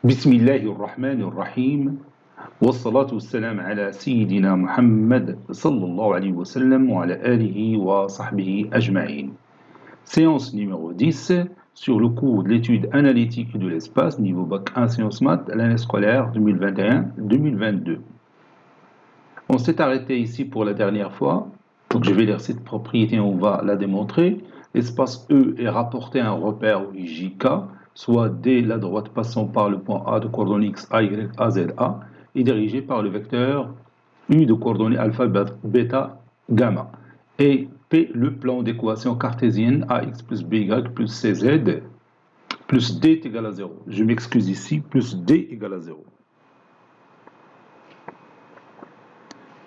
بسم الله الرحمن الرحيم والصلاة والسلام على سيدنا محمد صلى الله عليه وسلم وعلى آله وصحبه أجمعين. Séance numéro 10 sur le cours de l'étude analytique de l'espace niveau bac 1 sciences maths l'année scolaire 2021-2022. On s'est arrêté ici pour la dernière fois, donc je vais lire cette propriété, on va la démontrer. L'espace E est rapporté à un repère JK, soit D la droite passant par le point A de coordonnées X, A, Y, A, Z, A, et dirigé par le vecteur U de coordonnées alpha, bêta, gamma. Et P le plan d'équation cartésienne AX plus BY plus CZ plus D est égal à 0. Je m'excuse ici, plus D égale à 0.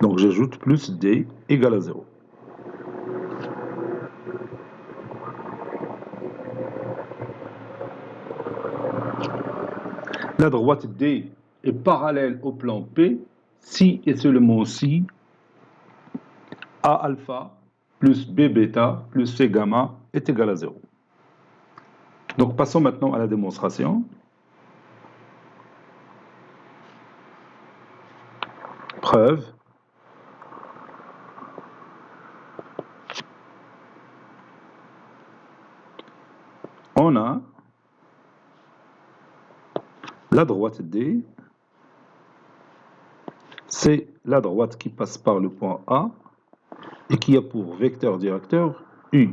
Donc j'ajoute plus D égale à 0. La droite D est parallèle au plan P si et seulement si A alpha plus B bêta plus C gamma est égal à 0. Donc passons maintenant à la démonstration. Preuve. On a la droite D, c'est la droite qui passe par le point A et qui a pour vecteur directeur U.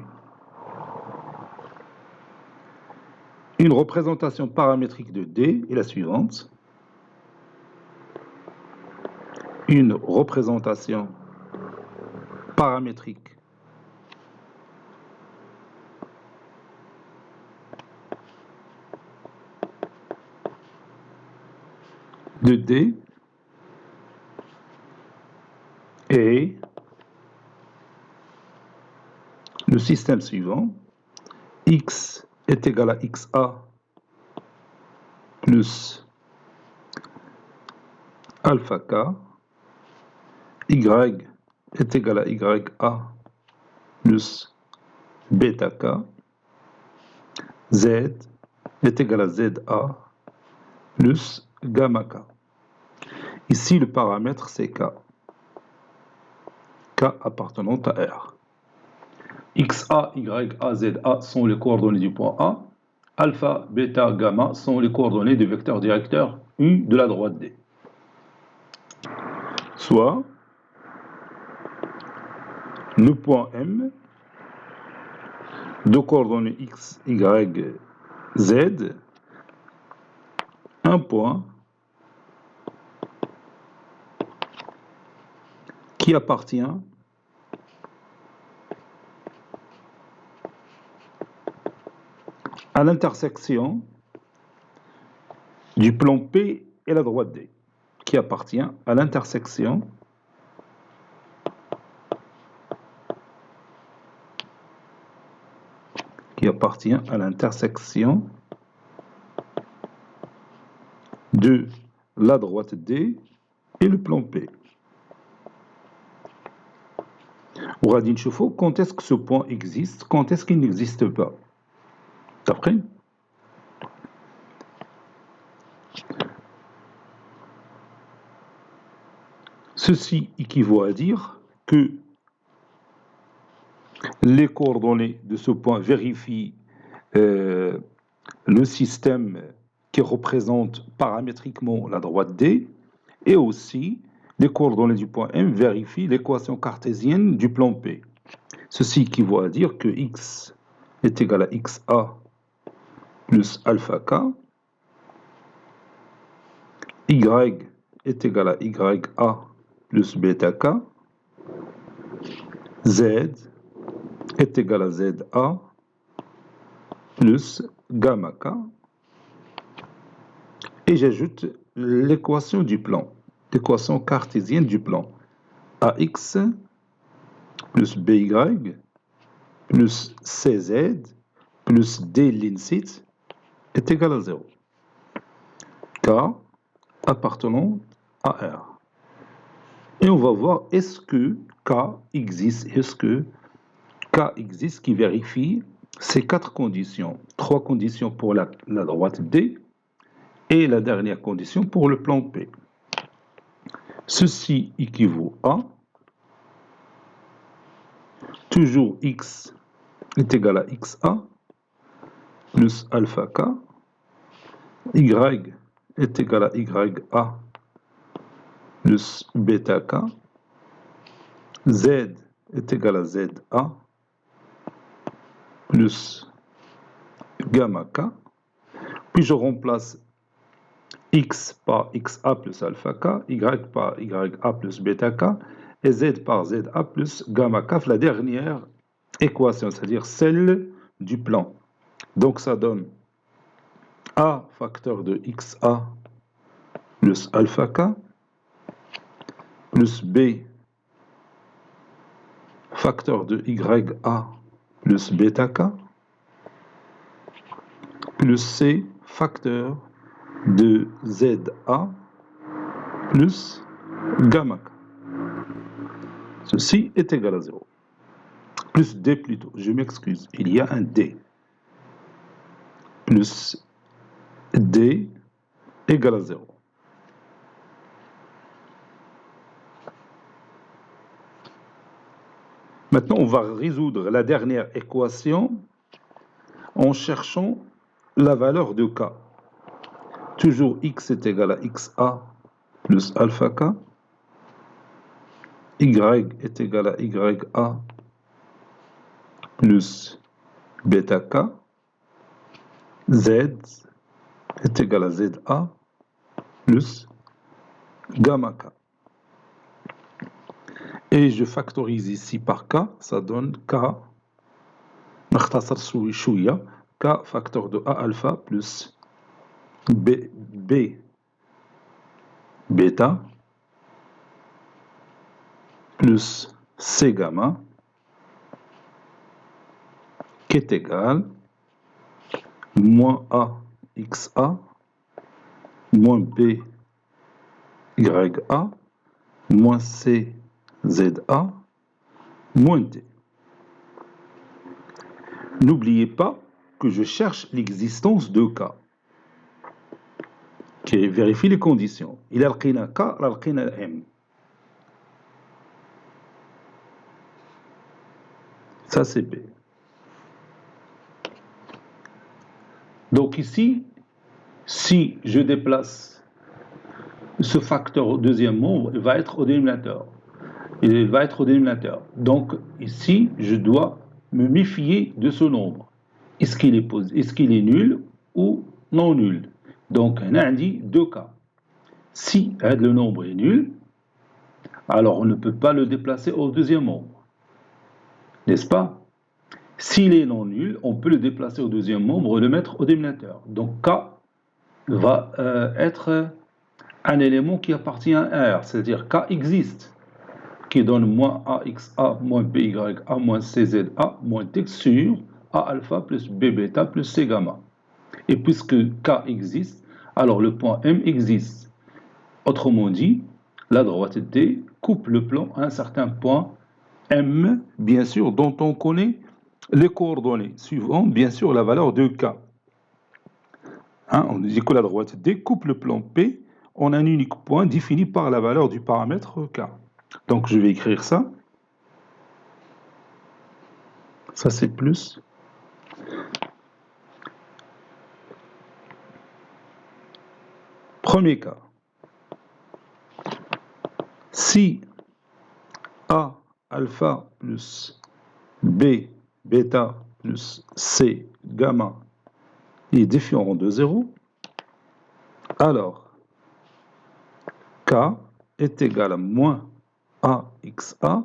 Une représentation paramétrique de D est la suivante. Une représentation paramétrique de D est le système suivant. X est égal à XA plus alpha K. Y est égal à YA plus bêta K. Z est égal à ZA plus gamma K. Ici, le paramètre, c'est K. K appartenant à R. XA, YA, ZA sont les coordonnées du point A. Alpha, bêta, gamma sont les coordonnées du vecteur directeur U de la droite D. Soit le point M de coordonnées X, Y, Z, un point qui appartient à l'intersection du plan P et la droite D, qui appartient à l'intersection de la droite D et le plan P. On va dire quand est-ce que ce point existe, quand est-ce qu'il n'existe pas. D'après ceci équivaut à dire que les coordonnées de ce point vérifient le système qui représente paramétriquement la droite D, et aussi les coordonnées du point M vérifient l'équation cartésienne du plan P. Ceci équivaut à dire que X est égal à XA plus alpha K, Y est égal à YA plus bêta K, Z est égal à ZA plus gamma K, et j'ajoute l'équation du plan, l'équation cartésienne du plan. AX plus BY plus CZ plus D l'insite est égal à 0. K appartenant à R. Et on va voir est-ce que K existe, qui vérifie ces quatre conditions. Trois conditions pour la droite D, Et la dernière condition pour le plan P. Ceci équivaut à toujours x est égal à xa plus alpha k, y est égal à ya plus bêta k, z est égal à za plus gamma k, puis je remplace x par xa plus alpha k, y par ya plus bêta k, et z par za plus gamma k, la dernière équation, c'est-à-dire celle du plan. Donc ça donne a facteur de xa plus alpha k plus b facteur de ya plus bêta k plus c facteur de za plus gamma k. Ceci est égal à 0. Plus d plutôt, je m'excuse, il y a un d. Plus d égale à 0. Maintenant, on va résoudre la dernière équation en cherchant la valeur de k. Toujours x est égal à xa plus alpha k, y est égal à ya plus bêta k, z est égal à za plus gamma k. Et je factorise ici par k, ça donne k, نختصر شوية, k facteur de a alpha plus b bêta plus c gamma qui est égal moins a xa moins b ya moins c za moins d. N'oubliez pas que je cherche l'existence de k. Okay, vérifie les conditions. Il a لقينا k, لقينا m. Ça c'est b. Donc ici, si je déplace ce facteur au deuxième membre, il va être au dénominateur. Il va être au dénominateur. Donc ici, je dois me méfier de ce nombre. Est-ce qu'il est nul ou non nul? Donc on a dit 2 cas. Si le nombre est nul, alors on ne peut pas le déplacer au deuxième membre. N'est-ce pas? S'il est non nul, on peut le déplacer au deuxième membre et le mettre au dénominateur. Donc K va être un élément qui appartient à R, c'est-à-dire K existe, qui donne moins AXA moins BYA moins CZA moins D sur A alpha plus B bêta plus C gamma. Et puisque K existe, alors le point M existe. Autrement dit, la droite D coupe le plan à un certain point M, bien sûr, dont on connaît les coordonnées, suivant bien sûr la valeur de K. On dit que la droite D coupe le plan P en un unique point défini par la valeur du paramètre K. Donc je vais écrire ça. Ça c'est plus. Premier cas. Si A alpha plus B bêta plus C gamma est différent de 0, alors K est égal à moins AXA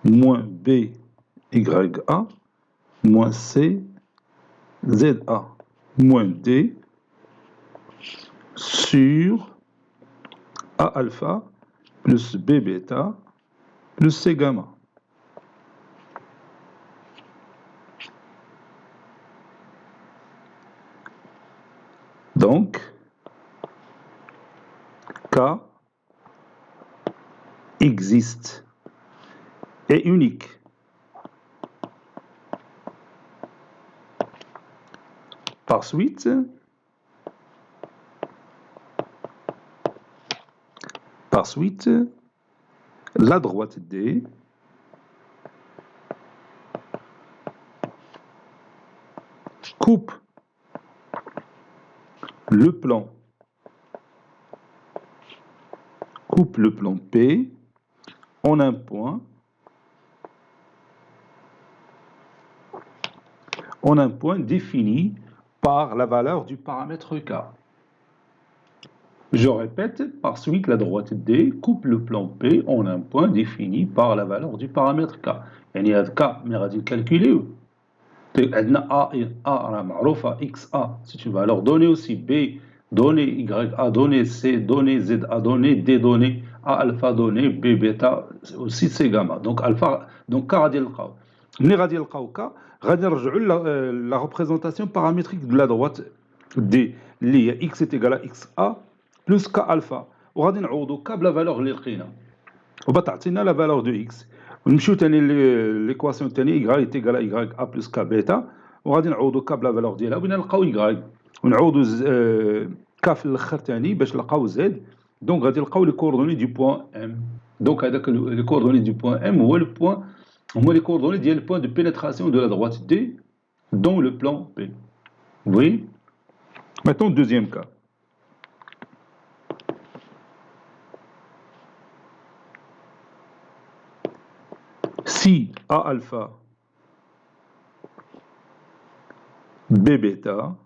moins BYA moins C ZA moins D sur A alpha plus B bêta plus C gamma. Donc, K existe, est unique. Par suite, Par suite, la droite D coupe le plan P en un point défini par la valeur du paramètre K. Je répète, par suite, la droite D coupe le plan P en un point défini par la valeur du paramètre K. يعني هذا K ملي غادي نكالكوليوه عندنا A راه معروفة XA, c'est une valeur donnée aussi, B donnée, YA donnée, C donnée, ZA donnée, D donnée, A alpha donnée, B bêta aussi, C gamma. Donc alpha, donc K غادي نلقاو. ملي غادي نلقاو K غادي نرجعوا la représentation paramétrique de la droite D اللي هي X est égal à XA plus K alpha, وغادي نعوضوا K بلا valeur اللي لقينا وبتعطينا la valeur de X. ونمشيو ثاني ليكواسيون الثانيه y est égal à YA plus K bêta, وغادي نعوضوا K بلا valeur ديالها وبغينا نلقاو Y ونعوضوا K في الاخر ثاني باش نلقاو Z. دونك غادي نلقاو لي كوردوني دو بوين M. دونك هذاك لي كوردوني دو بوين M هو لو بوين, هما لي كوردوني ديال le point de pénétration de la droite D dans le plan P. Vous voyez? Maintenant, deuxième cas. Si A alpha, B bêta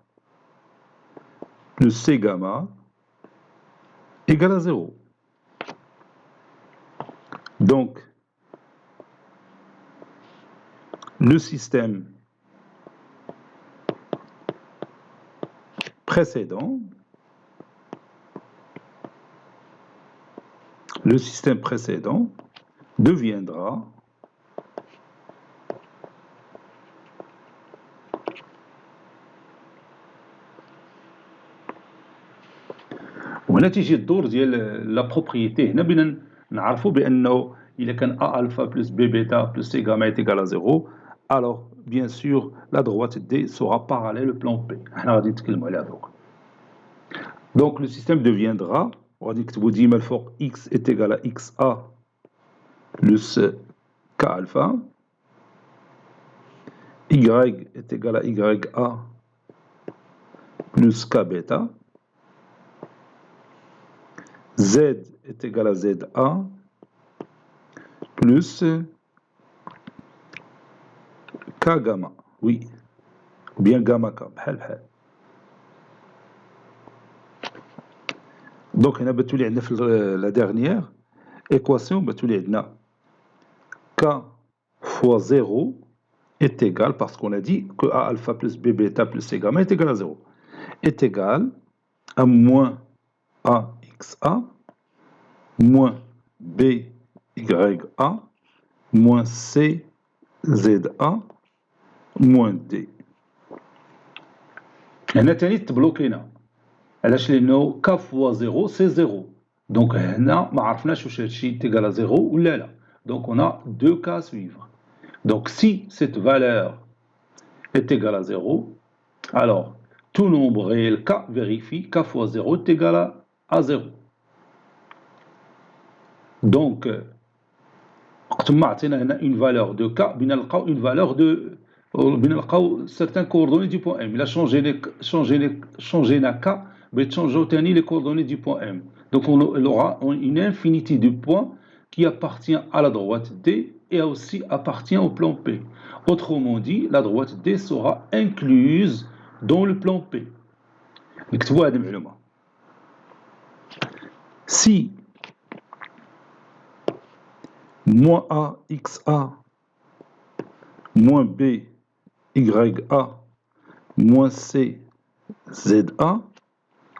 plus C gamma égale à 0. Donc, le système précédent deviendra وهنا تيجي الدور ديال لا بروبريتي. هنا بغينا نعرفوا بانه الا كان A alpha plus B bêta plus C gamma est égal à 0, alors bien sûr la droite D sera parallèle au plan P. حنا غادي نتكلموا عليها دروك. Donc le système deviendra, غادي نكتبوا ديما الفوق X est égal à XA plus K alpha, Y est égal à YA plus K bêta, Z est égal à ZA plus K gamma, oui, ou bien gamma K, بحال بحال. Donc هنا بتولي عندنا في la dernière équation بتولي عندنا K fois 0 est égal, parce qu'on a dit que A alpha plus B bêta plus C gamma est égal à 0, est égal à moins AXA moins BYA moins CZA moins D. هنا تاني تبلوكينا علاش؟ لأنه K fois 0 c'est 0. Donc هنا ما عرفناش واش هادشي égal à 0 ولا لا. Donc on a deux cas à suivre. Donc si cette valeur est égale à 0, alors tout nombre réel K vérifie K fois 0 est égal à 0. Donc وقت ما عطينا هنا une valeur de K بغينا نلقاو une valeur de بغينا نلقاو certains coordonnées du point M. Il a changé K, mais changeons les coordonnées du point M. Donc on aura une infinité de points qui appartient à la droite D et aussi appartient au plan P. Autrement dit, la droite D sera incluse dans le plan P. نكتبوا هذه المعلومة. Si moins A XA moins B YA moins C ZA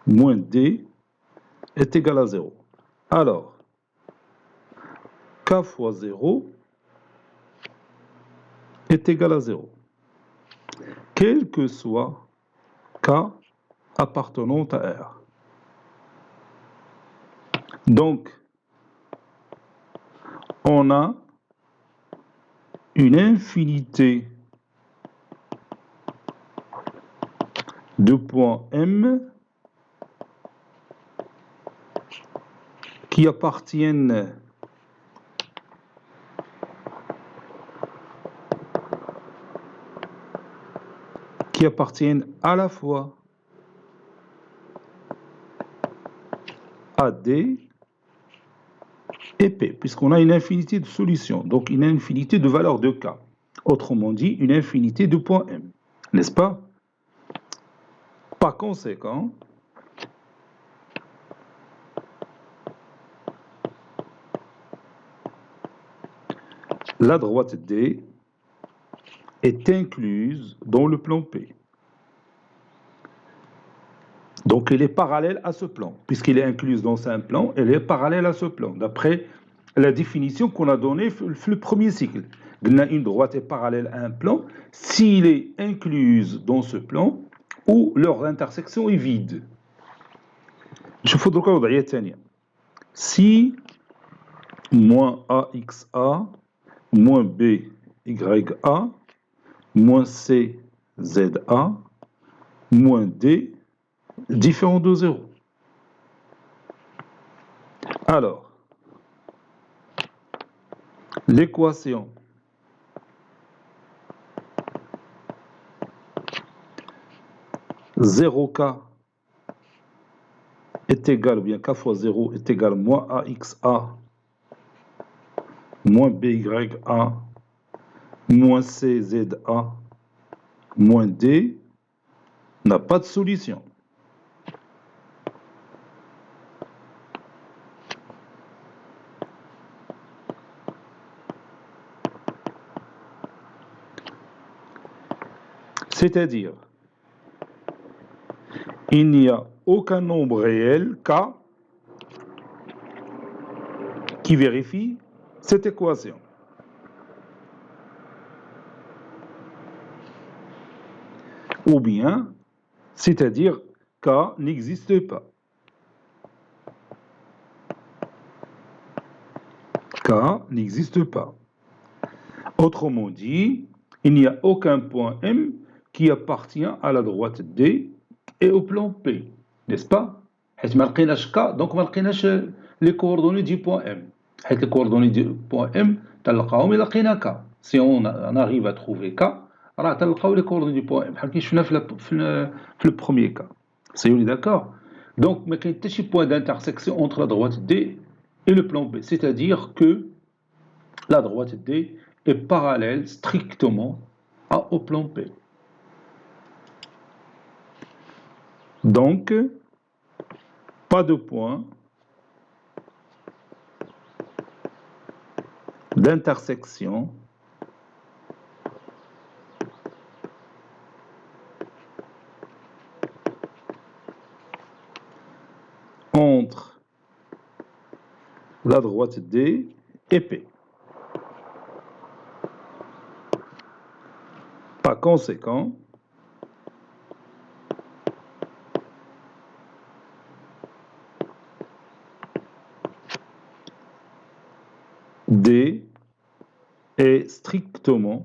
moins D est égal à 0. Alors, K fois 0 est égal à 0. Quel que soit K appartenant à R. Donc, on a une infinité de points M qui appartiennent à la fois à D et P, puisqu'on a une infinité de solutions, donc une infinité de valeurs de K. Autrement dit, une infinité de points M, n'est-ce pas? Par conséquent, la droite D est incluse dans le plan P. Donc, elle est parallèle à ce plan. Puisqu'elle est incluse dans un plan, elle est parallèle à ce plan, d'après la définition qu'on a donnée le premier cycle. Une droite est parallèle à un plan s'il est incluse dans ce plan ou leur intersection est vide. نشوفوا دركا الوضعية الثانية. Si moins AXA moins BYA moins CZA moins D différent de 0. Alors, l'équation zéro K est égal, ou bien K fois 0 est égal moins AXA moins BYA moins CZA moins D n'a pas de solution. C'est-à-dire, il n'y a aucun nombre réel K qui vérifie cette équation. Ou bien, c'est-à-dire K n'existe pas. K n'existe pas. Autrement dit, il n'y a aucun point M qui appartient à la droite D et au plan P, n'est-ce pas? حيث ما لقيناش K, donc ما لقيناش les coordonnées du point M. حيث les coordonnées du point M تلقاهم إلا لقينا K. Si on arrive à trouver K, راه تلقاو les coordonnées du point M. بحال كي شفنا في le premier cas. C'est d'accord? Donc ما كاين حتى شي point d'intersection entre la droite D et le plan B, c'est-à-dire que la droite D est parallèle strictement au plan P. Donc, pas de point d'intersection entre la droite D et P. Par conséquent, D est strictement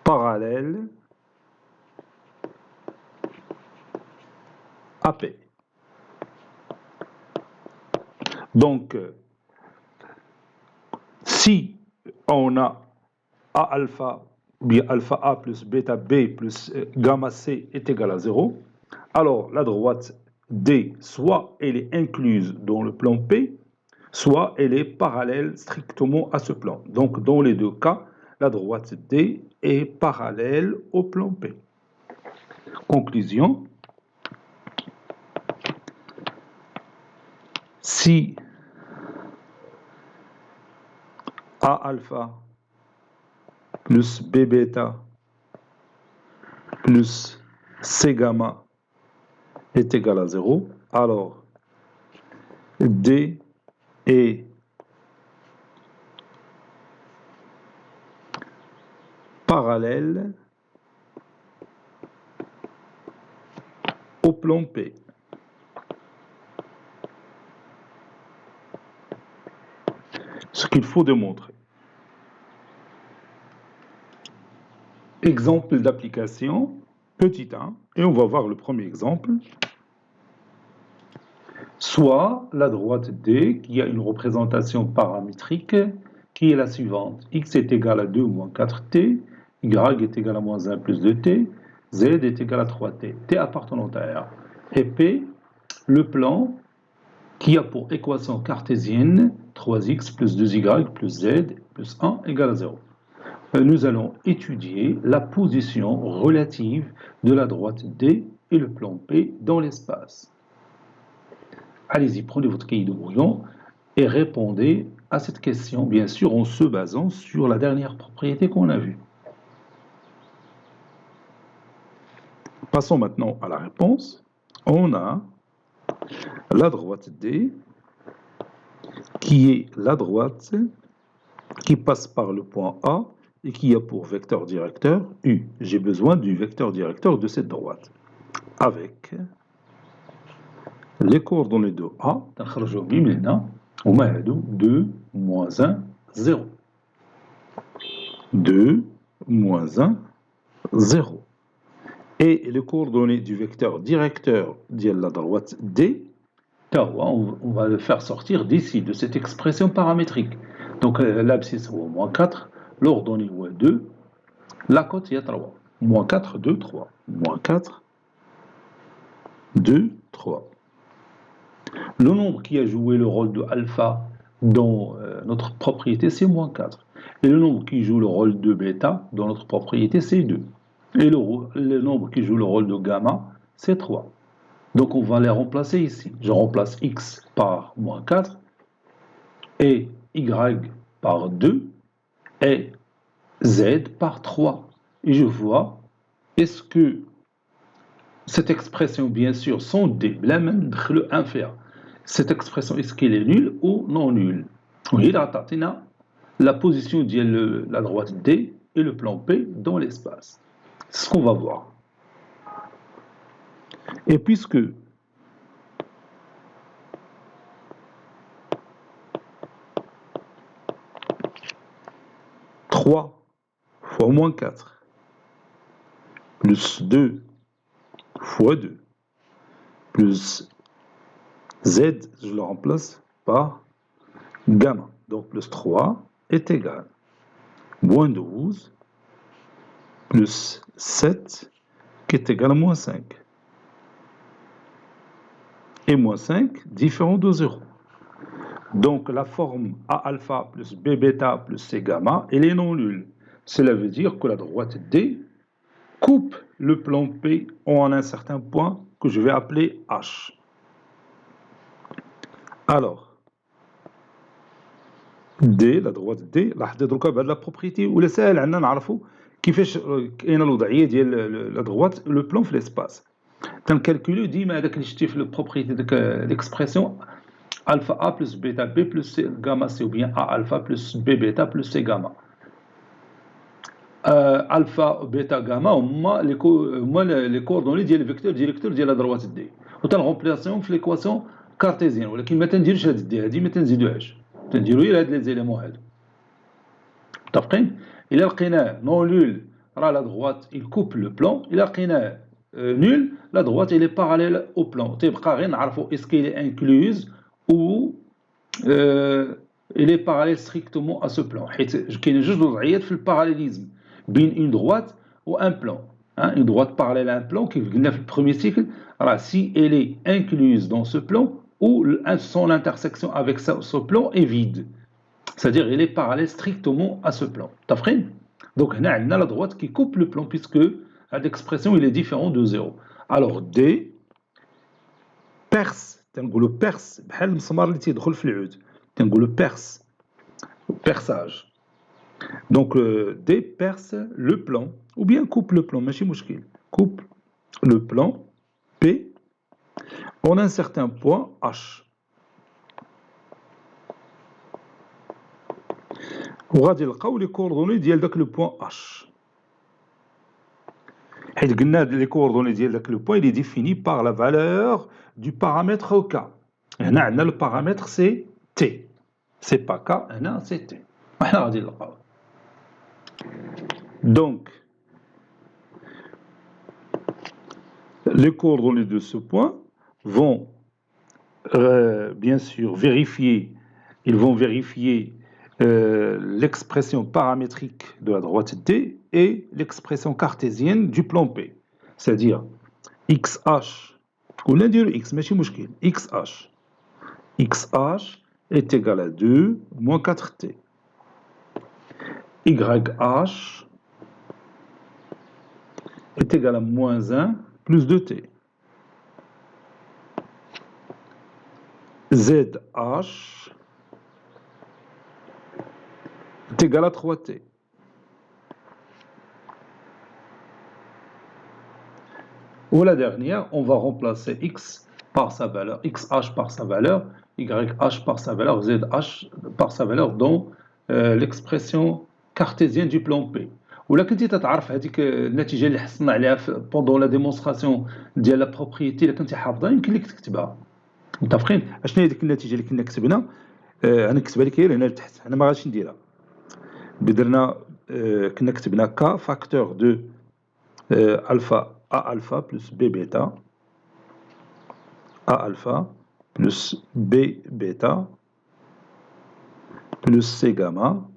parallèle à P. Donc, si on a A alpha, bien alpha A plus bêta B plus gamma C est égal à 0, alors la droite D, soit elle est incluse dans le plan P, soit elle est parallèle strictement à ce plan. Donc, dans les deux cas, la droite D est parallèle au plan P. Conclusion. Si A alpha plus B bêta plus C gamma est égal à 0, alors D est parallèle au plan P. Ce qu'il faut démontrer. Exemple d'application, petit 1, et on va voir le premier exemple. soit la droite D qui a une représentation paramétrique qui est la suivante. X est égal à 2 moins 4t, Y est égal à moins 1 plus 2t, Z est égal à 3t, t appartenant à R. Et P, le plan qui a pour équation cartésienne 3x plus 2y plus z plus 1 égale à 0. Nous allons étudier la position relative de la droite D et le plan P dans l'espace. Allez-y, prenez votre cahier de brouillon et répondez à cette question, bien sûr, en se basant sur la dernière propriété qu'on a vue. Passons maintenant à la réponse. On a la droite D qui est la droite qui passe par le point A et qui a pour vecteur directeur U. J'ai besoin du vecteur directeur de cette droite. Avec les coordonnées de A, 2, moins 1, 0. 2, moins 1, 0. Et les coordonnées du vecteur directeur de la droite D, on va le faire sortir d'ici, de cette expression paramétrique. Donc l'abscisse est moins 4, l'ordonnée est 2, la cote est 3. Moins 4, 2, 3. Moins 4, 2, 3. Le nombre qui a joué le rôle de alpha dans notre propriété, c'est moins 4. Et le nombre qui joue le rôle de bêta dans notre propriété, c'est 2. Et le nombre qui joue le rôle de gamma, c'est 3. Donc on va les remplacer ici. Je remplace x par moins 4 et y par 2 et z par 3. Et je vois, est-ce que cette expression, bien sûr, sont D, cette expression, est-ce qu'elle est nulle ou non nulle? La position de la droite D et le plan P dans l'espace. C'est ce qu'on va voir. Et puisque trois fois moins 4 plus 2 fois 2 plus Z, je le remplace par gamma. Donc plus 3 est égal à moins 12 plus 7 qui est égal à moins 5. Et moins 5 différent de 0. Donc la forme A alpha plus B bêta plus C gamma, elle est non nulle. Cela veut dire que la droite D coupe le plan P en un certain point que je vais appeler H. Alors, D, la droite D, لاحظوا دركا بهاد لا بروبريتي ولا ساهل عندنا نعرفوا كيفاش كاينه الوضعيه ديال لا دروات لو بلان في ليسباس. تنكالكوليو ديما هذاك اللي شتي في البروبريتي ديك ليكسبرسيون alpha A plus bêta B plus C, gamma C, ou bien A alpha plus B bêta plus C gamma. Alpha, bêta, gamma, هما les coordonnées ديال الفيكتور ديريكتور ديال la droite D. وتنغومبلاسيهم في l'équation cartésienne, ولكن ما تنديرش هاد دي هادي ما تنزيدوهاش. تنديرو غير هاد لي زيليمون هادو. متفقين؟ إلا لقيناه non nul, راه la droite il coupe le plan. إلا لقيناه nul, la droite elle est parallèle au plan. تيبقى غير نعرفو est-ce qu'elle est incluse ou il est parallèle strictement à ce plan. حيت كاين جوج وضعيات في الباراليليزم بين une droite ou un plan. Une droite parallèle à un plan qui قلنا في البروميير سيكل راه si elle est incluse dans ce plan ou son intersection avec ce plan est vide. C'est-à-dire elle est parallèle strictement à ce plan. متفقين؟ Donc هنا عندنا la droite qui coupe le plan puisque cette expression il est différent de 0. Alors D perce, تنقولوا perce بحال المسمار اللي تيدخل في العود تنقولوا perce, perçage. Donc D perce le plan ou bien coupe le plan, ماشي مشكل, coupe le plan P en un certain point H. وغادي نلقاو لي كوردوني ديال داك لو بوين H. حيت قلنا لي كوردوني ديال داك لو بوين il est défini par la valeur du paramètre K. هنا عندنا le paramètre c'est T. C'est pas K, هنا c'est T. وحنا غادي نلقاو. Donc les coordonnées de ce point vont bien sûr, ils vont vérifier l'expression paramétrique de la droite D et l'expression cartésienne du plan P. C'est-à-dire XH, ou l'un X, mais c'est مشكل, XH est égal à 2 moins 4T. YH est égal à moins 1 plus 2T. ZH est égal à 3T. Ou la dernière, on va remplacer X par sa valeur, XH par sa valeur, YH par sa valeur, ZH par sa valeur dans l'expression cartésienne du plan P. ولا كنتي تتعرف هذيك النتيجه اللي حصلنا عليها بوندون لا ديمونستراسيون ديال لا بروبريتي الا كنتي حافظها يمكن لك تكتبها متفقين اشنو هي ديك النتيجه اللي كنا كتبنا انا كتبها لك هي هنا لتحت انا ما غاديش نديرها بدرنا كنا كتبنا ك فاكتور دو الفا A alpha plus B bêta, A alpha plus B bêta plus C gamma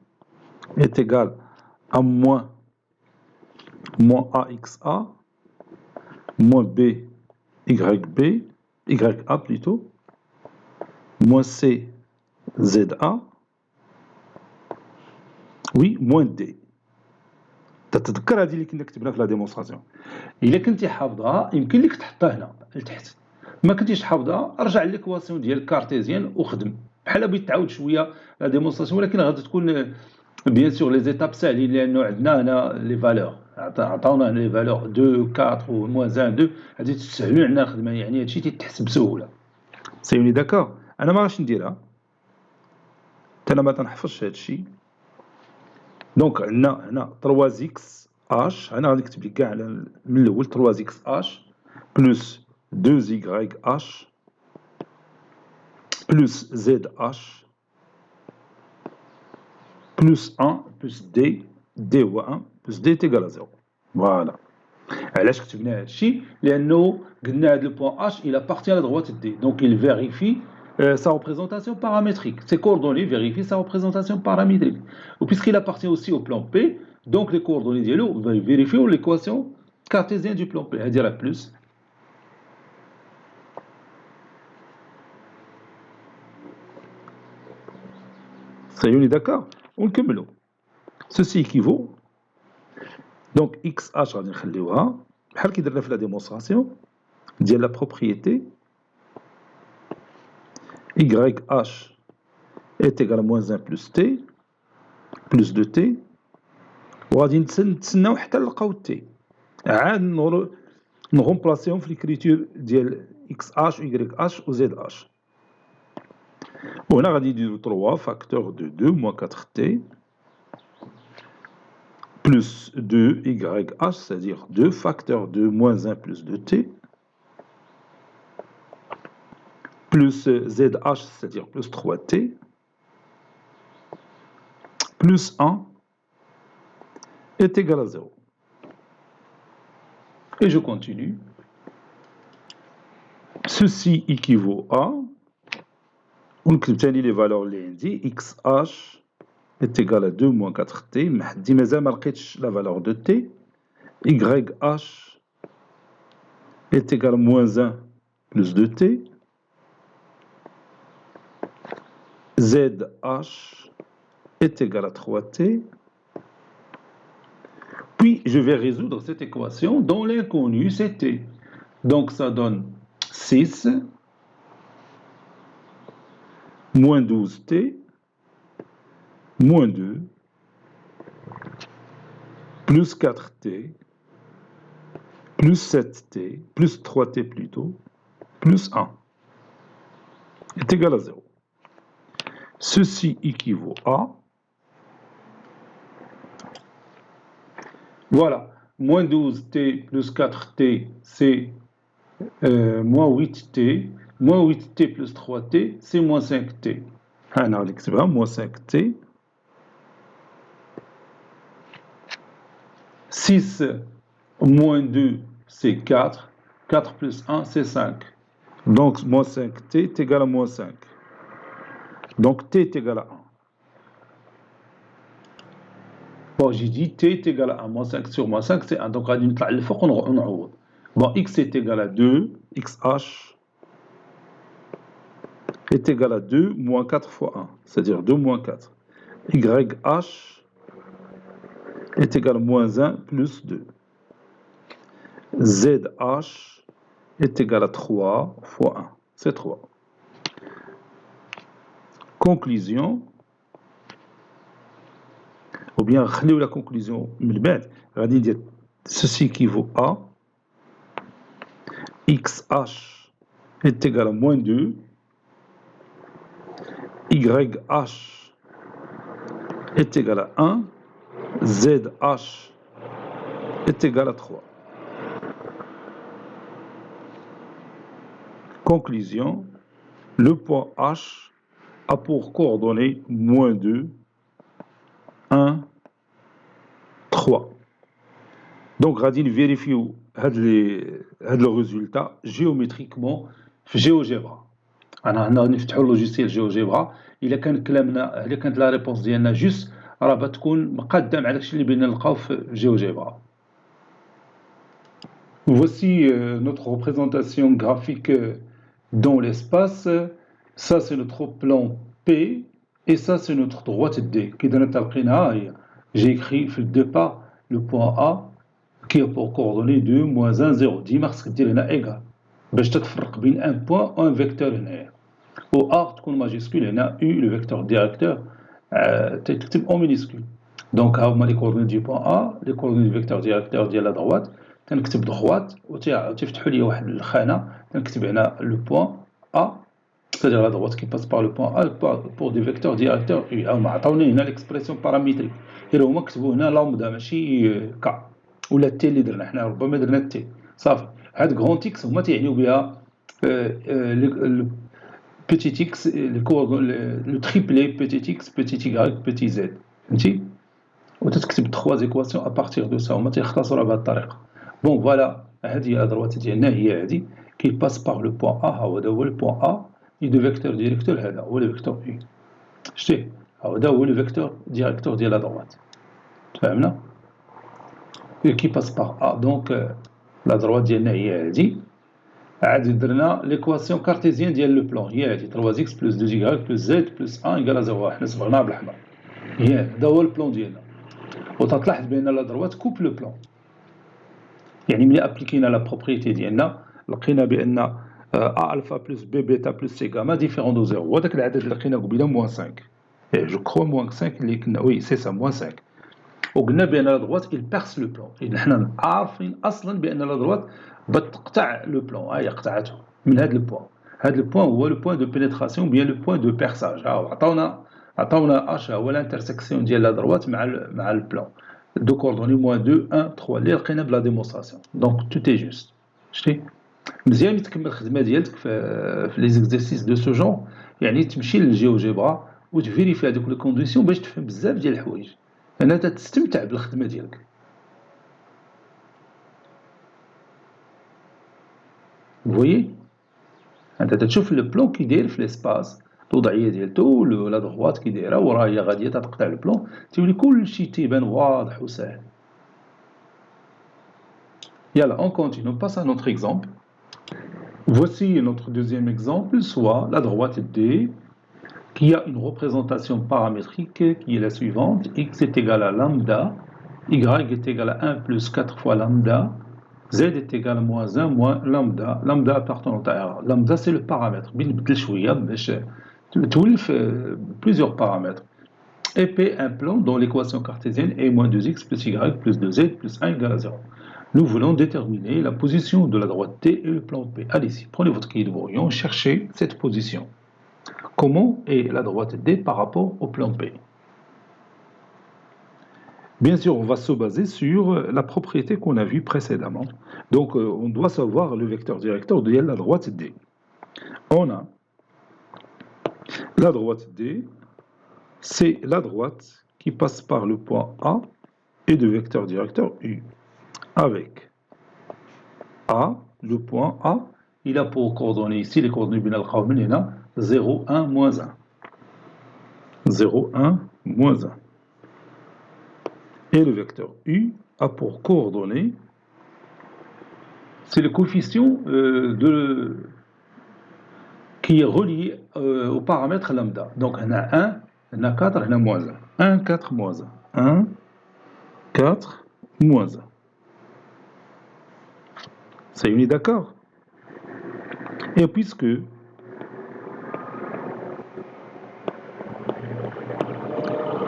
est égal à moins AXA moins B YB, YA plutôt, moins C ZA, oui, moins D. تتذكر هذه اللي كنا كتبنا في لا ديمونستراسيون الا كنتي حافظها يمكن لك تحطها هنا لتحت ما كنتيش حافظها ارجع ليكواسيون ديال الكارتيزيان وخدم بحال بغيت تعاود شويه لا ديمونستراسيون ولكن غادي تكون بيان سور لي زيتاب ساهلين لانه عندنا هنا لي فالور عطاونا لي فالور 2 4 و موان 1 2 غادي تسهلوا عندنا الخدمه يعني هادشي تيتحس بسهوله سيوني داكور انا ما غاديش نديرها حتى انا ما تنحفظش هادشي دونك عندنا هنا 3x h انا غادي نكتب لك كاع من الاول 3x h بلس 2y h بلس z h بلس 1 بلس d d هو 1 بلس d تيغال à 0 فوالا علاش كتبنا هادشي لانه قلنا هاد لو بوين h il appartient à la droite d donc il vérifie sa représentation paramétrique. Ces coordonnées vérifient sa représentation paramétrique. Puisqu'il appartient aussi au plan P, donc les coordonnées dialo vérifient l'équation cartésienne du plan P. C'est-à-dire la plus. On est d'accord? On كملوا. Ceci équivaut. Donc XH غادي نخليوها بحال كي درنا في la démonstration ديال la propriété YH est égal à moins 1 plus T, plus 2T, وغادي نتسناو حتى نلقاو T. عاد نغومبلاسيهم في l'écriture ديال XH, YH و ZH. وهنا غادي نديرو 3 facteur de 2 moins 4T plus 2YH, c'est-à-dire 2 facteur de moins 1 plus 2T plus ZH, c'est-à-dire plus 3T, plus 1 est égal à 0. Et je continue. Ceci équivaut à, on obtient les valeurs lundi, XH est égal à 2 moins 4T, la valeur de T, YH est égal à moins 1 plus 2T, ZH est égal à 3T. Puis, je vais résoudre cette équation dont l'inconnu, c'est T. Donc, ça donne 6 moins 12T moins 2 plus 4T plus 7T plus 3T plutôt plus 1 est égal à 0. Ceci équivaut à, voilà, moins 12T plus 4T, c'est moins 8T, moins 8T plus 3T, c'est moins 5T. Alors, l'expression, moins 5T. 6 moins 2, c'est 4. 4 plus 1, c'est 5. Donc, moins 5t est égal à moins 5. Donc, t est égal à 1. Bon, j'ai dit t est égal à 1. Moins 5 sur moins 5, c'est 1. Donc, on va dire le fond, on a. Bon, x est égal à 2. xh est égal à 2 moins 4 fois 1. C'est-à-dire 2 moins 4. YH est égal à moins 1 plus 2. ZH est égal à 3 fois 1. C'est 3. Conclusion. Ou bien, la conclusion, ceci équivaut à XH est égal à moins 2, YH est égal à 1, ZH est égal à 3. Conclusion, le point H a pour coordonnées moins 2, 1, 3. Donc, غادي vérifier le résultat géométriquement في GeoGebra. أنا هنا نفتحوا اللوجيسيال GeoGebra. إلا كان كلامنا إلا كانت لا ريبونس ديالنا جوست راه بتكون مقادة مع داكشي اللي بغينا نلقاو في GeoGebra. Voici notre représentation graphique dans l'espace. Ça c'est notre plan P et ça c'est notre droite D. J'ai écrit في le départ le point A qui a pour coordonnée 2, moins 1, 0. ديما خصك دير هنا égal باش تفرق بين un point و un vecteur هنايا. و A تكون ماجيسكول هنا U le vecteur directeur تكتب en minuscule. Donc ها هما les coordonnées du point A, les coordonnées du vecteur directeur ديال la droite. تنكتب droite و تفتحوا لي واحد الخانه تنكتب هنا le point A, c'est-à-dire la droite qui passe par le point A pour des vecteurs directeurs U. هما عطاوني هنا l'expression paramétrique. غير هما كتبوا هنا لامدا ماشي K. ولا تي اللي درنا حنا ربما درنا تي صافي. هاد غران اكس هما تيعنيو بها بيتي اكس لو تريبلي بيتي اكس بيتي y بيتي زد فهمتي وتتكتب 3 ايكواسيون ا بارتير دو سا هما تيختصروها بهاد الطريقه. بون فوالا هادي لا دروات ديالنا هي هادي كي باس باغ لو بوين ا. هذا هو لو بوين ا اي دو فيكتور ديريكتور. هذا هو لو فيكتور اي شتي هذا هو لو فيكتور ديريكتور ديال لا دروات فهمنا qui passe par A. Donc, la droite ديالنا هي هادي. عاد درنا l'équation cartésienne ديال لو بلان هي هادي 3x plus 2y plus z plus 1 égale à 0. حنا صبغناها بالأحمر. هي هذا هو البلان ديالنا. وتلاحظ بأن لا دروات كوب لو بلان. يعني ملي أبليكينا لا بروبريتي ديالنا لقينا بأن A alpha plus B bêta plus C gamma différent de 0. وهذاك العدد اللي لقينا قبيله moins 5. جو كخوا moins 5 اللي كنا وي سي سا moins 5. وقلنا بأن لا دروات il perce le plan. إذا حنا عارفين أصلا بأن لا دروات بتقطع لو بلان. هي قطعته من هذا البوان. هذا البوان هو لو بوان دو بينيتراسيون بيان لو بوان دو بيرساج. عطاونا اش هو الانترسيكسيون ديال لا دروات مع البلان دو كوردوني موان 2 1 3 اللي لقينا بلا ديمونستراسيون. دونك تو تي جوست شتي مزيان تكمل الخدمه ديالك في لي زيكزارسيس دو سو جون. يعني تمشي للجيوجيبرا وتفيريفي هذوك لي كونديسيون باش تفهم بزاف ديال الحوايج لأنها تستمتع بالخدمة ديالك. فويي أنت تشوف لو بلان كي داير في ليسباس الوضعية ديالتو لا دغوات كي دايرة وراه هي غادية تقطع لو بلان تولي كلشي تيبان واضح وساهل. Yalla, on continue, on passe à notre exemple. Voici notre deuxième exemple, soit la droite D qui a une représentation paramétrique qui est la suivante. X est égal à lambda, Y est égal à 1 plus 4 fois lambda, Z est égal à moins 1 moins lambda. Lambda appartenant à R. Lambda c'est le paramètre. Plusieurs paramètres. Et P un plan dont l'équation cartésienne est moins 2x plus Y plus 2Z plus 1 égale à 0. Nous voulons déterminer la position de la droite T et le plan P. Allez-y, prenez votre cahier de brouillon, cherchez cette position. Comment est la droite D par rapport au plan P? Bien sûr, on va se baser sur la propriété qu'on a vue précédemment. Donc, on doit savoir le vecteur directeur de la droite D. On a la droite D, c'est la droite qui passe par le point A et de vecteur directeur U. Avec A, le point A, il a pour coordonnées ici, les coordonnées بنلقاو من هنا 0, 1, moins 1. 0, 1, moins 1. Et le vecteur U a pour coordonnées, c'est le coefficient qui est relié au paramètre lambda. Donc on a 1, on a 4, on a moins 1. 1, 4, moins 1. 1, 4, moins 1. Ça y est, d'accord? Et puisque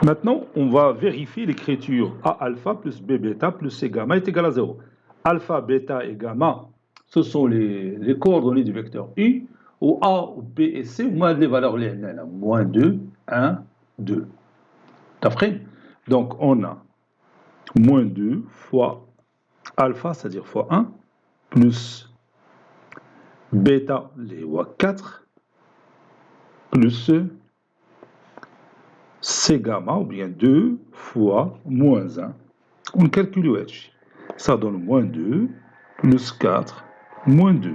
maintenant, on va vérifier l'écriture A alpha plus B bêta plus C gamma est égal à 0. Alpha, bêta et gamma, ce sont les coordonnées du vecteur U, où A, B et C, moins les valeurs linéaires, moins 2, 1, 2. D'accord? Donc, on a moins 2 fois alpha, c'est-à-dire fois 1, plus bêta, les 4, plus C gamma, ou bien 2 fois moins 1. On calcule ça donne moins 2, plus 4, moins 2.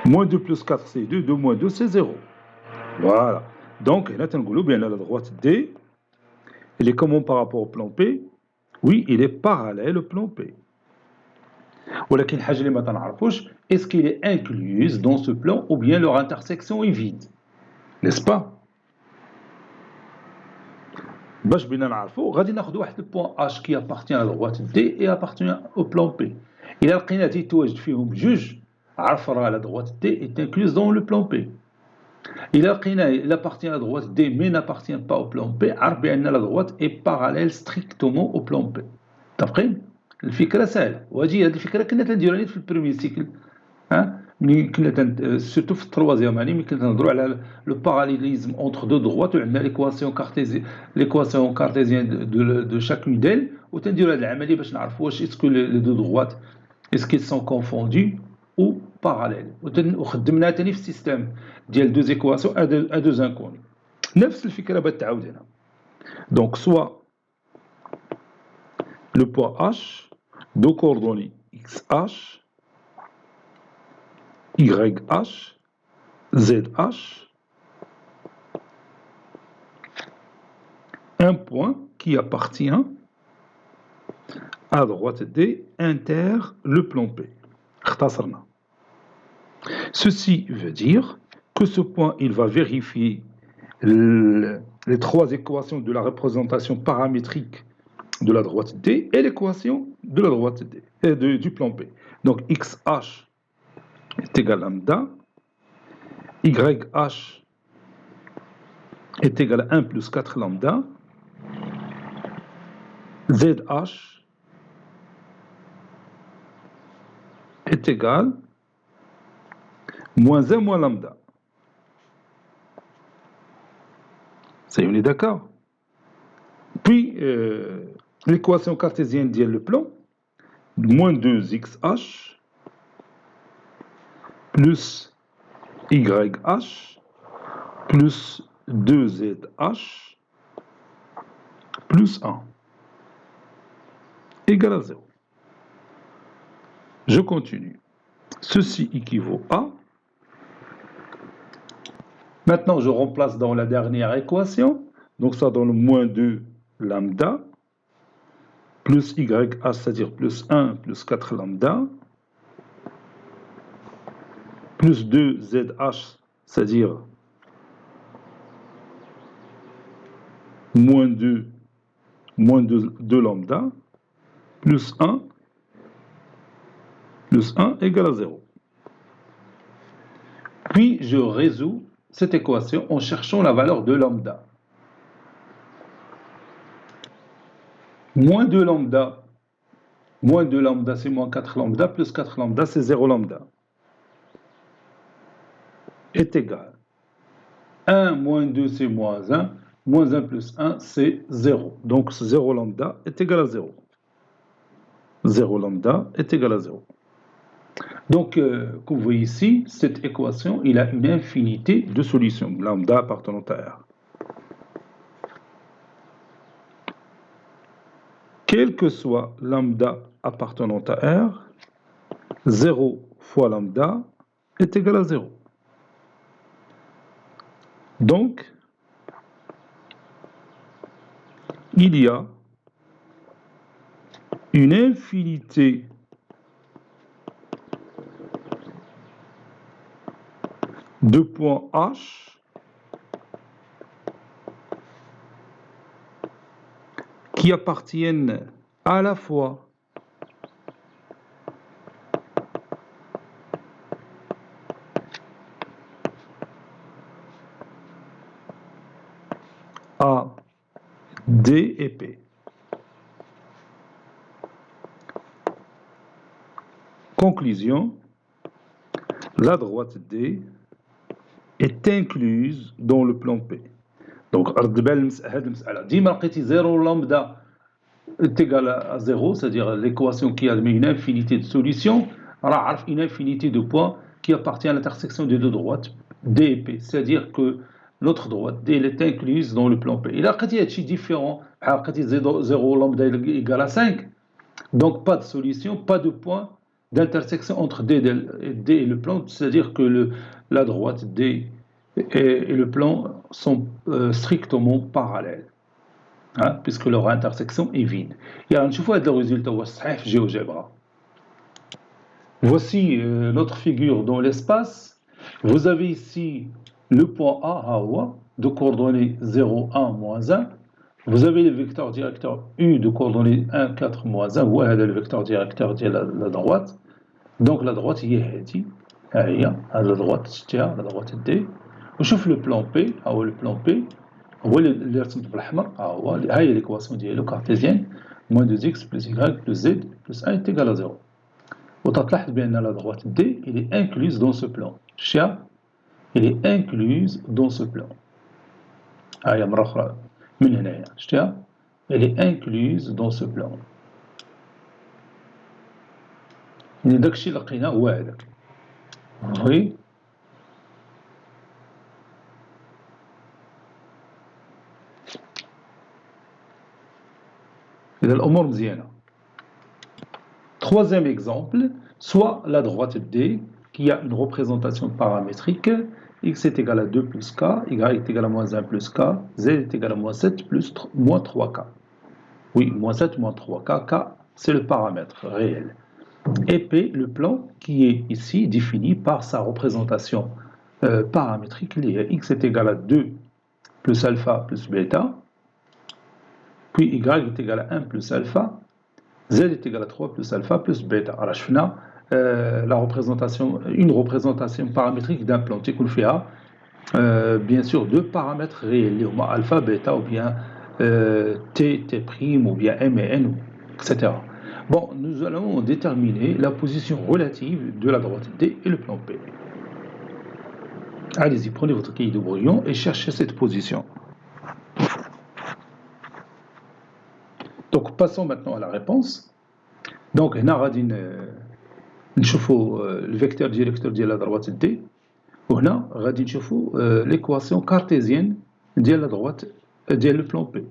Moins 2 plus 4, c'est 2. 2 moins 2, c'est 0. Voilà. Donc, là, bien à la droite D, il est comment par rapport au plan P? Oui, il est parallèle au plan P. ولكن الحاجة اللي ما تنعرفوش, est-ce qu'il est inclus dans ce plan ou bien leur intersection est vide? N'est-ce pas? باش بينا نعرفو غادي ناخذ واحد البوان H qui appartient à la droite D et appartient au plan P. إلا لقينا تيتواجد فيهم بجوج, عرف راه la droite D est incluse dans le plan P. إلا لقينا il appartient à la droite D mais n'appartient pas au plan P, عرف بأن la droite est parallèle strictement au plan P. متفقين؟ الفكرة سهلة, وهذه الفكرة كنا تنديروها في البريمير سيكل. ملي كنا سورتو في التروازيام اني ملي كنا تنهضروا على لو باراليليزم اونتر دو دروات وعندنا ليكواسيون كارتيزيان دو شاكون ديل, وتنديروا هذه العمليه باش نعرفوا واش اسكو لي دو دروات اسكو سون كونفوندو او باراليل, وخدمناها ثاني في السيستيم ديال دو زيكواسيون ا دو انكوني. نفس الفكره بغات تعاود هنا. دونك سوا لو بوان H دو كوردوني XH YH, ZH, un point qui appartient à droite D inter le plan P. Ceci veut dire que ce point, il va vérifier les trois équations de la représentation paramétrique de la droite D et l'équation de la droite D et du plan P. Donc XH est égal à lambda, YH est égal à 1 plus 4 lambda, ZH est égal à moins 1 moins lambda. Ça y est, on est d'accord? Puis, l'équation cartésienne dit le plan, moins 2XH plus YH plus 2ZH plus 1 égale à 0. Je continue. Ceci équivaut à... Maintenant, je remplace dans la dernière équation. Donc, ça donne moins 2 lambda plus YH, c'est-à-dire plus 1 plus 4 lambda plus 2 ZH, c'est-à-dire moins 2 lambda, plus 1 égale à 0. Puis, je résous cette équation en cherchant la valeur de lambda. Moins 2 lambda, c'est moins 4 lambda, plus 4 lambda, c'est 0 lambda. Est égal. 1 moins 2, c'est moins 1. Moins 1 plus 1, c'est 0. Donc, 0 lambda est égal à 0. 0 lambda est égal à 0. Donc, comme vous voyez ici, cette équation, il a une infinité de solutions. Lambda appartenant à R. Quel que soit lambda appartenant à R, 0 fois lambda est égal à 0. Donc, il y a une infinité de points H qui appartiennent à la fois à D et P. Conclusion, la droite D est incluse dans le plan P. Donc, ديما لقيتي 0 lambda est égal à 0, c'est-à-dire l'équation qui admet une infinité de solutions, alors une infinité de points qui appartient à l'intersection des deux droites D et P, c'est-à-dire que l'autre droite D elle est incluse dans le plan P. Il a لقيتي différent, 0 lambda égale à 5, donc pas de solution, pas de point d'intersection entre D et le plan, c'est-à-dire que la droite D et le plan sont strictement parallèles, hein, puisque leur intersection est vide. يعني نشوفوا هذا الريزلtat واش صحيح في GeoGebra. Voici notre figure dans l'espace. Vous avez ici le point A, de coordonnées 0, 1, moins 1. Vous avez le vecteur directeur U de coordonnées 1, 4, moins 1. Vous avez le vecteur directeur de la droite. Donc la droite هي هذه la droite D. وشوف le plan P, le plan P هو اللي رسمت بالأحمر, هاي l'équation ديالو cartésienne, moins 2x plus y plus z plus 1 est égal à 0. وتلاحظ بأن la droite D elle est incluse dans ce plan. Elle est incluse dans ce plan. هاي مرة أخرى من هنايا شتيها, elle est incluse dans ce plan. يعني داكشي اللي لقيناه هو هذاك. Oui. إذا الأمور مزيانة. Troisième exemple, soit la droite D qui a une représentation paramétrique, x est égal à 2 plus k, y est égal à moins 1 plus k, z est égal à moins 7 plus moins 3k. Oui, moins 7 moins 3k, k c'est le paramètre réel. Et P, le plan qui est ici défini par sa représentation paramétrique, x est égal à 2 plus alpha plus bêta, puis y est égal à 1 plus alpha, z est égal à 3 plus alpha plus bêta. Alors je fais une représentation paramétrique d'un plan qui fait bien sûr deux paramètres réels, alpha, bêta ou bien t, t', ou bien m et n, etc. Bon, nous allons déterminer la position relative de la droite D et le plan P. Allez-y, prenez votre cahier de brouillon et cherchez cette position. Donc, passons maintenant à la réponse. Donc, هنا غادي نشوفوا le vecteur directeur ديال la droite D, وهنا غادي نشوفوا l'équation cartésienne ديال la droite ديال le plan P.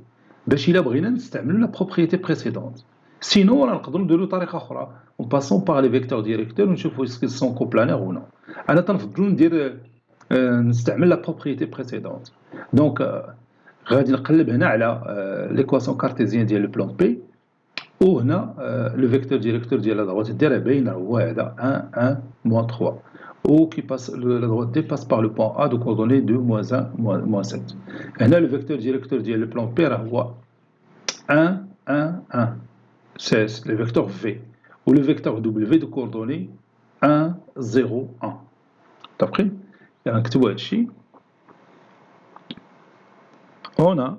باش إلا بغينا نستعملوا la propriété précédente. Sinon, on نقدروا نديروا طريقة أخرى en passant par les vecteurs directeurs ونشوفوا est-ce qu'ils sont coplanaires ou non. أنا تنفضل نستعمل la propriété précédente. Donc, غادي نقلب هنا على l'équation cartésienne ديال le plan P, وهنا le vecteur directeur ديال la droite D راه باين هو هذا 1, 1, moins 3. Ou qui passe, la droite D passe par le point A de coordonnées 2, moins 1, moins 7. Et là, le vecteur directeur ديال le plan P هو 1, 1, 1. C'est le vecteur V. Ou le vecteur W de coordonnées 1, 0, 1. D'après, نكتبوا هذا الشيء. On a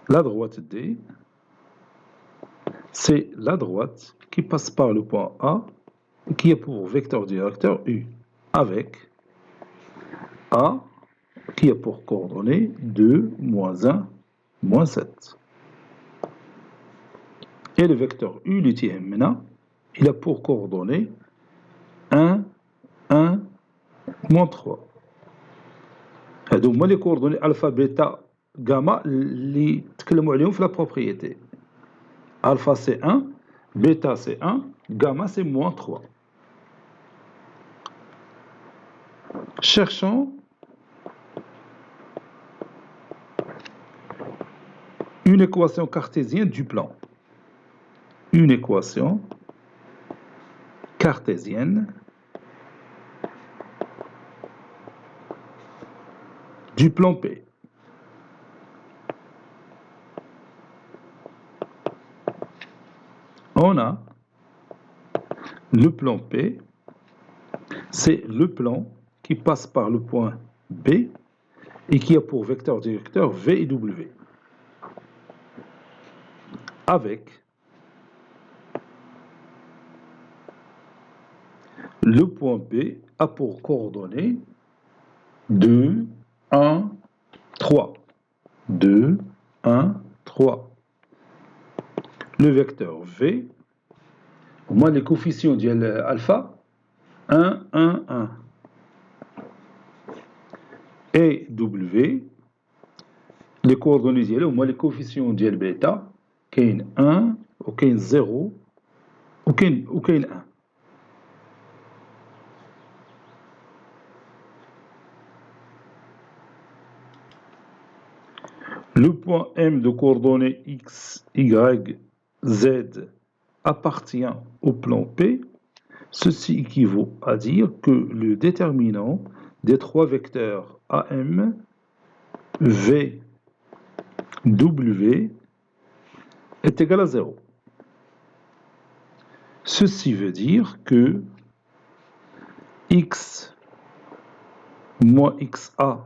la droite D, c'est la droite qui passe par le point A et qui a pour vecteur directeur U, avec A qui a pour coordonnées 2, moins 1, moins 7. Et le vecteur U, il a pour coordonnées 1, 1, moins 3. Donc, moi, les coordonnées alpha, bêta, gamma, les la propriété. Alpha c'est 1, bêta c'est 1, gamma c'est moins 3. Cherchons une équation cartésienne du plan. Une équation cartésienne du plan P. On a le plan P, c'est le plan qui passe par le point B et qui a pour vecteur directeur V et W. Avec le point B a pour coordonnées 2, 1, 3. 2, 1, 3. Le vecteur V, moi les coefficients ديال alpha, 1, 1, 1. Et W, les coordonnées ديالو هما les coefficients ديال بيتا, كاين 1 وكاين 0 وكاين 1. Le point M de coordonnées X, Y, Z appartient au plan P. Ceci équivaut à dire que le déterminant des trois vecteurs AM, V, W est égal à 0. Ceci veut dire que X moins XA,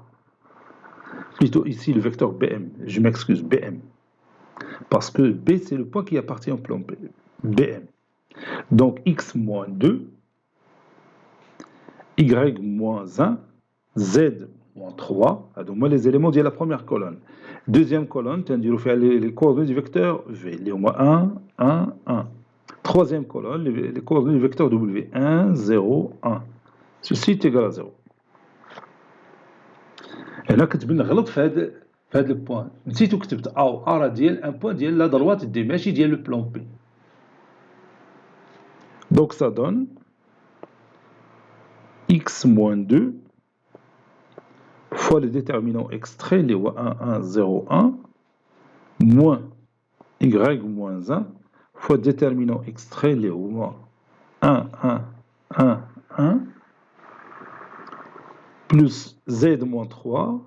plutôt ici le vecteur BM, je m'excuse, BM, parce que B c'est le point qui appartient au plan P, BM. Donc X moins 2, Y moins 1, Z moins 3, donc moi les éléments de la première colonne. Deuxième colonne, on fait les coordonnées du vecteur V, les moins 1, 1, 1. Troisième colonne, les coordonnées du vecteur W, 1, 0, 1. Ceci est égal à 0. هنا كتبين غلط في هذا البوان، نسيتو كتبت راه ديال ان بوان ديال لا دروات دي ماشي ديال لو بلان بي. Donc ça donne x moins 2 fois le déterminant extrait, les 1, 1, 0, 1, moins y moins 1 fois le déterminant extrait, les 1, 1, 1, 1, plus z moins 3,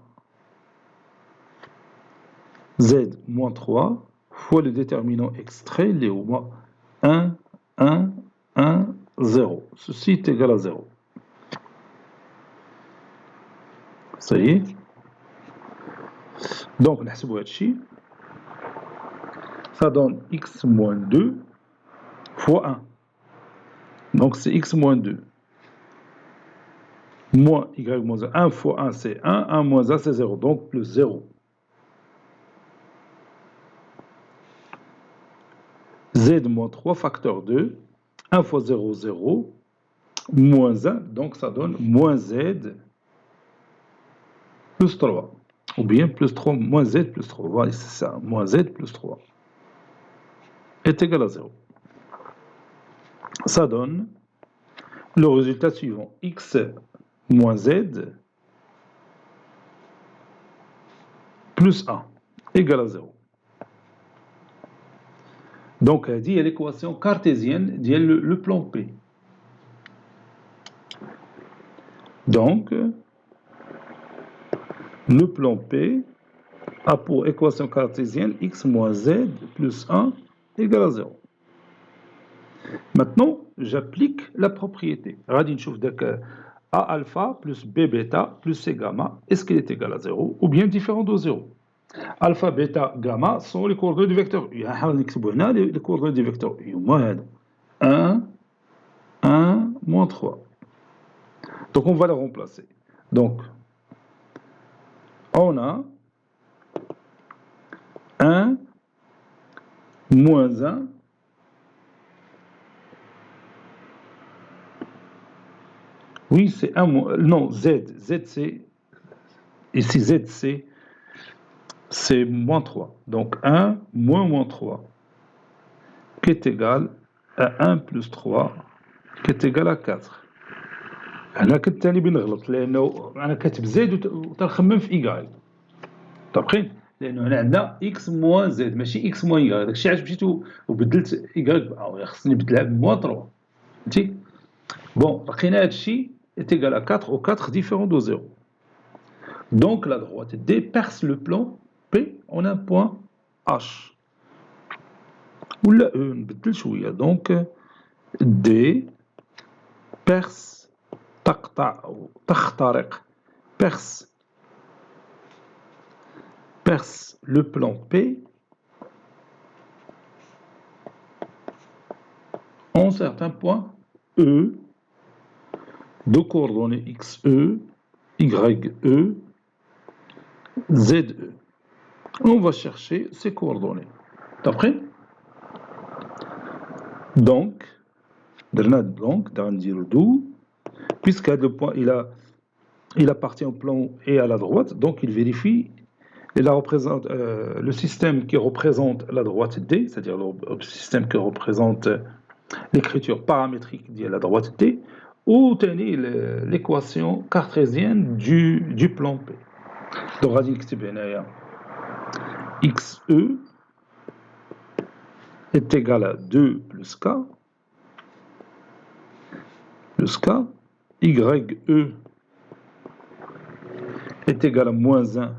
z moins 3 fois le déterminant extrait, les 1, 1, 1, 0. Ceci est égal à 0. Ça y est. Donc, ça donne x moins 2 fois 1. Donc, c'est x moins 2. Moins y moins 1. 1 fois 1, c'est 1. 1 moins 1, c'est 0. Donc, plus 0. Z moins 3, facteur 2. 1 fois 0, 0. Moins 1. Donc, ça donne moins z plus 3. Ou bien plus 3, moins z plus 3. Voilà, c'est ça. Moins z plus 3 est égal à 0. Ça donne le résultat suivant. X moins z plus 1 égale à 0. Donc, il y a l'équation cartésienne de le plan P. Donc, le plan P a pour équation cartésienne x moins z plus 1 égale à 0. Maintenant, j'applique la propriété. Radin chouf A alpha plus B bêta plus C gamma, est-ce qu'il est égal à 0 ou bien différent de 0? Alpha, bêta, gamma sont les coordonnées du vecteur U. Les coordonnées du vecteur U. 1, 1, moins 3. Donc, on va les remplacer. Donc, on a 1, moins 1, oui, c'est 1 moins... Non, Z c'est... Ici, Z c'est moins 3. Donc, 1 moins 3, qui est égal à 1 plus 3, qui est égal à 4. هنا كنت ثاني بنغلط لانه انا كاتب زد وتنخمم في ايكال طابقين لانه هنا عندنا اكس موان زد ماشي اكس موان ايكال داكشي علاش مشيت وبدلت ايكال خصني نبدلها بموان 3 فهمتي بون لقينا هادشي est égal à 4 ou 4 différents de 0 donc la droite D perce le plan P en un point H ولا نبدل شويه donc D perce تقطع أو تخترق perce le plan P en certains points E de coordonnées XE, YE, ZE. On va chercher ces coordonnées. D'après donc, puisque le point il appartient au plan et à la droite, donc il vérifie et représente, le système qui représente la droite D, c'est-à-dire le système qui représente l'écriture paramétrique de la droite D, ou tenir l'équation cartésienne du plan P. Donc, on va dire XE est égal à 2 plus K, YE est égal à moins 1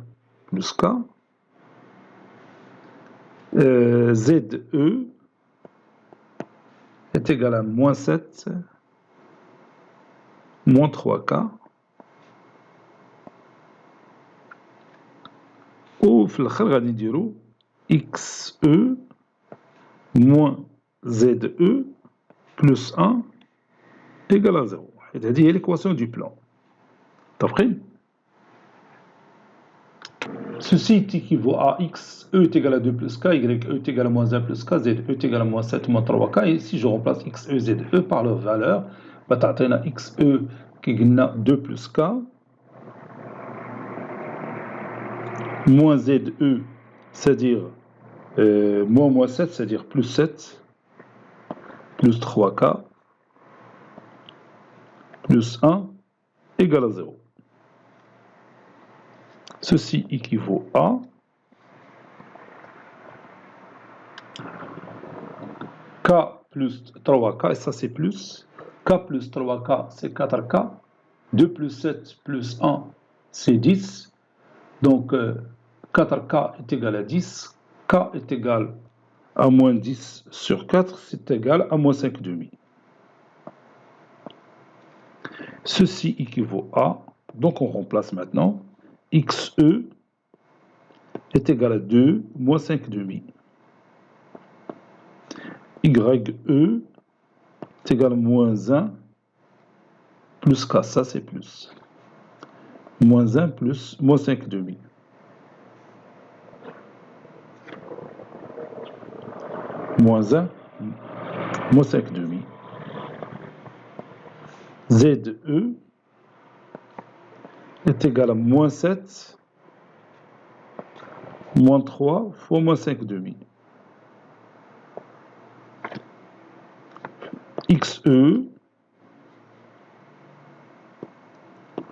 plus K, ZE est égal à moins 7 moins 3K, وفي الآخر غادي نديرو XE moins ZE plus 1 égale à 0 حيت هذه هي l'équation du plan متفقين ceci équivaut à X E est égal à 2 plus K, Y E est égal à moins 1 plus K, Z E est égal à moins 7 moins 3K et si je remplace X E Z E par leur valeur تعطينا X E كي قلنا 2 plus K moins ZE c'est-à-dire moins 7 c'est-à-dire plus 7 plus 3K plus 1 égale à 0. Ceci équivaut à K plus 3K, et ça c'est plus. K plus 3K c'est 4K. 2 plus 7 plus 1 c'est 10. Donc 4K est égal à 10. K est égal à moins 10 sur 4, c'est égal à moins 5 demi. Ceci équivaut à, donc on remplace maintenant, XE est égal à 2 moins 5 demi. YE est égal à moins 1 plus K, ça c'est plus. Moins 1 plus moins 5 demi. Moins 1 moins 5 demi. ZE est égal à moins 7 moins 3 fois moins 5 demi. XE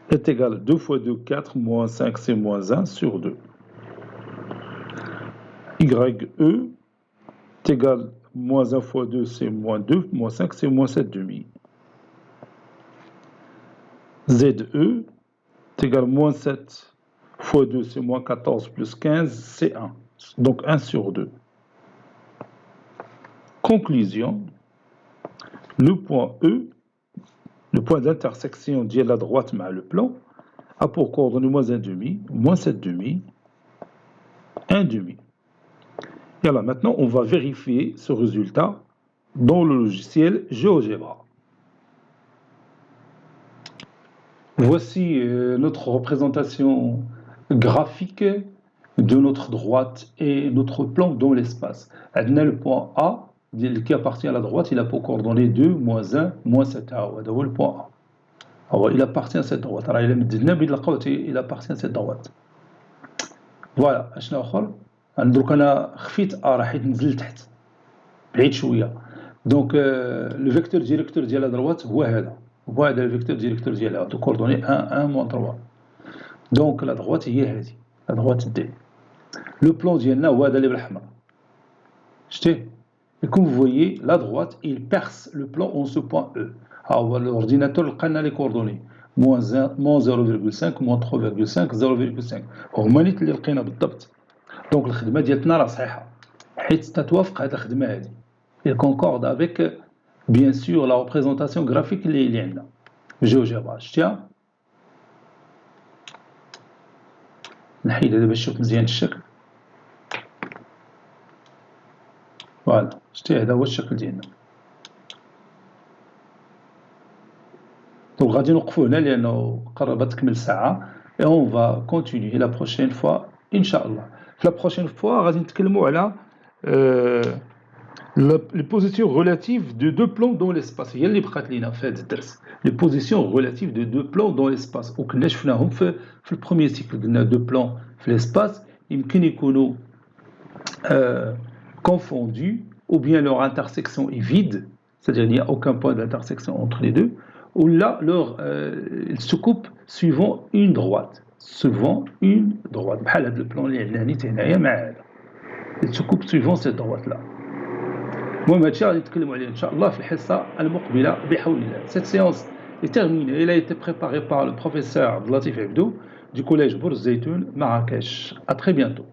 est égal à 2 fois 2, 4, moins 5 c'est moins 1 sur 2. YE est égal à moins 1 fois 2 c'est moins 2, moins 5 c'est moins 7 demi. ZE est égal à moins 7 fois 2 c'est moins 14 plus 15 c'est 1. Donc 1 sur 2. Conclusion, le point E, le point d'intersection de la droite mais le plan, a pour coordonnée moins 1 demi, moins 7 demi, 1 demi. Et alors maintenant, on va vérifier ce résultat dans le logiciel GeoGebra. Voici notre représentation graphique de notre droite et notre plan dans l'espace. Le point A qui appartient à la droite, il a pour coordonnées 2, moins 1, moins 7. C'est le point A. Alors, il appartient à cette droite. Alors, il appartient à cette droite. Voilà. شنو آخر؟ درك أنا خفيت راح نزل تحت بعيد شوية. Donc le vecteur directeur ديال la droite هو هذا. وهذا الفيكتور ديريكتور ديالها دو كوردوني 1 1 3. دونك لا droite هي هذه لا droite دي. لو بلان ديالنا هو هذا اللي بالأحمر شتيه. Et comme vous voyez, la droite, il perce le plan en ce point E. Alors, l'ordinateur لقى لنا les coordonnées moins 0,5 moins 3,5 0,5 هما نيت اللي لقينا بالضبط. دونك الخدمه ديالتنا راه صحيحه حيت تتوافق هذه الخدمه هذه. Il concorde avec bien sûr la représentation graphique اللي عندنا GeoGebra. شتيها نحيد هذا باش تشوف مزيان الشكل. فوالا شتي هذا هو الشكل ديالنا. دونك غادي نوقفوا هنا لانه قربت تكمل ساعه. et on va continuer la prochaine fois ان شاء الله. في la prochaine fois غادي نتكلموا على les positions relatives de deux plans dans l'espace. هي اللي بقات لينا في هذا الدرس les positions relatives de deux plans dans l'espace. وكنا شفناهم في البروميير سيكل. قلنا دو بلان في l'espace يمكن يكونوا confondus ou bien leur intersection est vide, c'est-à-dire il n'y a aucun point d'intersection entre les deux, ou là ils se coupent suivant une droite. بحال هذا البلان اللي عندنا نيت هنايا مع هذا ils se coupent suivant cette droite là. المهم هادشي غادي نتكلموا عليه ان شاء الله في الحصه المقبله بحول الله. Cette séance est terminée. Elle a été préparée par le professeur Abdelatif Abdou du collège Bourz Zeytoun Marrakech. À très bientôt.